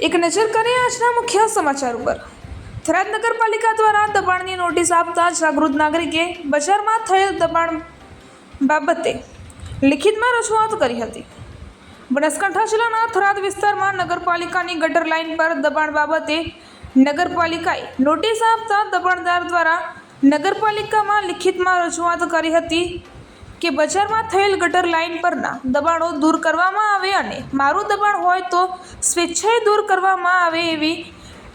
એક નજર કરીએ આજના મુખ્ય સમાચાર ઉપર। થરાદ નગરપાલિકા દ્વારા દબાણની નોટિસ આપતા જાગૃત નાગરિકે બજારમાં થયેલ દબાણ બાબતે લિખિતમાં રજૂઆત કરી હતી। બનાસકાંઠા જિલ્લાના થરાદ વિસ્તારમાં નગરપાલિકાની ગટર લાઇન પર દબાણ બાબતે નગરપાલિકાએ નોટિસ આપતા દબાણદાર દ્વારા નગરપાલિકામાં લિખિતમાં રજૂઆત કરી હતી કે બજારમાં થયેલ ગટર લાઇન પરના દબાણો દૂર કરવામાં આવે અને મારું દબાણ હોય તો સ્વેચ્છાએ દૂર કરવામાં આવે એવી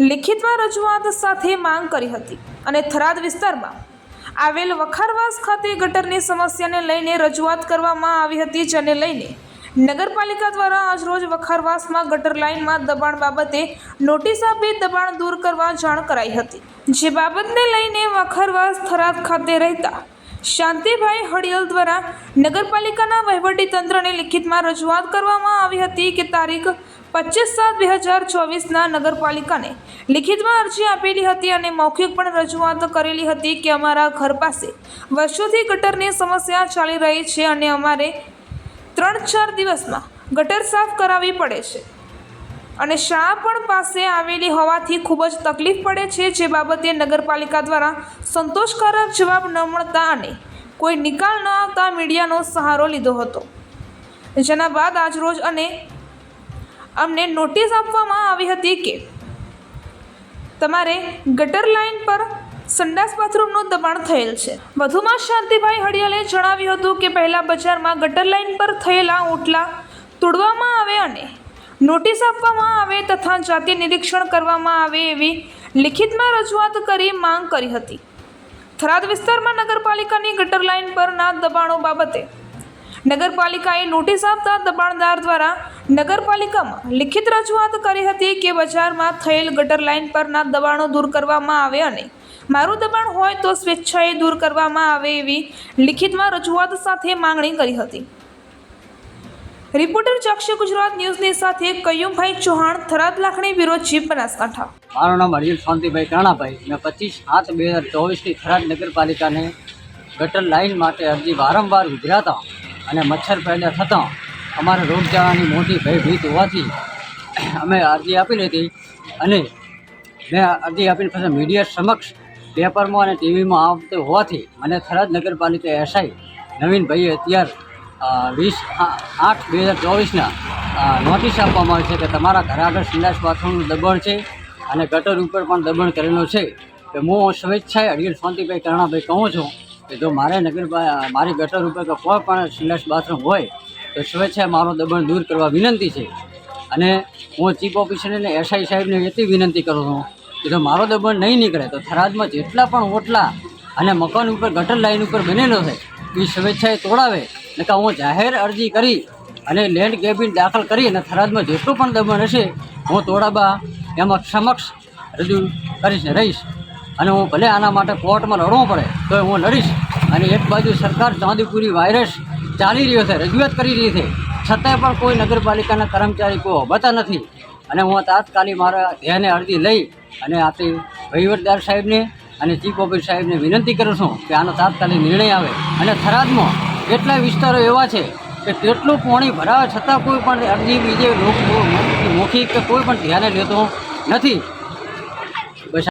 લિખિતમાં રજૂઆત સાથે માંગ કરી હતી। અને થરાદ વિસ્તારમાં આવેલ વખારવાસ ખાતે ગટરની સમસ્યાને લઈને રજૂઆત કરવામાં આવી હતી, જેને લઈને નગરપાલિકા દ્વારા આજરોજ વખારવાસમાં ગટર લાઇનમાં દબાણ બાબતે નોટિસ આપી દબાણ દૂર કરવા જાણ કરાઈ હતી। જે બાબતને લઈને વખારવાસ થરાદ ખાતે રહેતા શાંતિભાઈ હળિયલ દ્વારા નગરપાલિકાના વહીવટીતંત્રને લિખિતમાં રજૂઆત કરવામાં આવી હતી કે તારીખ 25/7/2024ના નગરપાલિકાને લિખિતમાં અરજી આપેલી હતી અને મૌખિક પણ રજૂઆત કરેલી હતી કે અમારા ઘર પાસે વર્ષોથી ગટરની સમસ્યા ચાલી રહી છે અને અમારે 3-4 દિવસમાં ગટર સાફ કરાવવી પડે છે અને શાળા પણ પાસે આવેલી હોવાથી ખૂબ જ તકલીફ પડે છે, જે બાબતે નગરપાલિકા દ્વારા સંતોષકારક જવાબ ન મળતા અને કોઈ નિકાલ ન આવતા મીડિયાનો સહારો લીધો હતો। જેના બાદ આજરોજ અમને નોટિસ આપવામાં આવી હતી કે તમારે ગટર લાઇન પર સંડાસ બાથરૂમનું દબાણ થયેલ છે। વધુમાં શાંતિભાઈ હળિયાલે જણાવ્યું હતું કે પહેલાં બજારમાં ગટર લાઇન પર થયેલા ઓટલા તોડવામાં આવે અને નોટિસ આપવામાં આવે તથા જાતિ નિરીક્ષણ કરવામાં આવે એવી લિખિતમાં રજૂઆત કરી માંગ કરી હતી। થરાદ વિસ્તારમાં નગરપાલિકાની ગટર લાઇન પરના દબાણો બાબતે નગરપાલિકાએ નોટિસ આપતા દબાણદાર દ્વારા નગરપાલિકામાં લિખિત રજૂઆત કરી હતી કે બજારમાં થયેલ ગટર લાઇન પરના દબાણો દૂર કરવામાં આવે અને મારું દબાણ હોય તો સ્વેચ્છાએ દૂર કરવામાં આવે એવી લિખિતમાં રજૂઆત સાથે માંગણી કરી હતી। રિપોર્ટર ચક્ષ ગુજરાત ન્યૂઝની સાથે કયુમભાઈ ચૌહાણ, થરાદ લાખણી બ્યુરો ચીફ, બનાસકાંઠા। મારું નામ હરિયલ શાંતિભાઈ કરણાભાઈ। મેં 25/7/2024ની થરાદ નગરપાલિકાને ગટર લાઇન માટે અરજી વારંવાર ઉઘરાતા અને મચ્છર પેદા થતાં અમારે રોગચાળાની મોટી ભયભીત હોવાથી અમે અરજી આપી હતી અને મેં અરજી આપીને પછી મીડિયા સમક્ષ પેપરમાં અને ટીવીમાં આવતી હોવાથી મને થરાદ નગરપાલિકા એસઆઈ નવીનભાઈએ અત્યારે 20/8/2024ના નોટિસ આપવામાં આવી છે કે તમારા ઘર આગળ સંડાસ બાથરૂમનું દબાણ છે અને ગટર ઉપર પણ દબાણ કરેલું છે। કે હું સ્વેચ્છાએ હરિયલ શાંતિભાઈ કરણાભાઈ કહું છું કે જો મારી ગટર ઉપર કે કોઈ પણ સંડાસ બાથરૂમ હોય તો સ્વેચ્છાએ મારું દબાણ દૂર કરવા વિનંતી છે। અને હું ચીફ ઓફિસર અને એસઆઈ સાહેબને એટલી વિનંતી કરું છું કે જો મારો દબાણ નહીં નીકળે તો થરાદમાં જેટલા પણ ઓટલા અને મકાન ઉપર ગટર લાઇન ઉપર બનેલો છે એ સ્વેચ્છાએ તોડાવે, નકા હું જાહેર અરજી કરી અને લેન્ડ કેબિન દાખલ કરી અને થરાદમાં જેટલું પણ દબાણ હશે હું તોડાવવા એમાં સમક્ષ રજૂ રહીશ અને હું ભલે આના માટે કોર્ટમાં લડવું પડે તો હું લડીશ। અને એક બાજુ સરકાર ચાંદીપુરી વાયરસ ચાલી રહ્યો છે, રજૂઆત કરી રહી છે, છતાંય પણ કોઈ નગરપાલિકાના કર્મચારી કોઈ હોતા નથી અને હું તાત્કાલિક મારા ધ્યાને અરજી લઈ અને આપણી વહીવટદાર સાહેબને અને ચીફ ઓફિસર સાહેબને વિનંતી કરું છું કે આનો તાત્કાલિક નિર્ણય આવે। અને થરાદમાં કેટલાય વિસ્તારો એવા છે કે તેટલું પાણી ભરાવે છતાં કોઈ પણ અરજી બીજે મૌખિક કે કોઈ પણ ધ્યાને લેતો નથી। બસ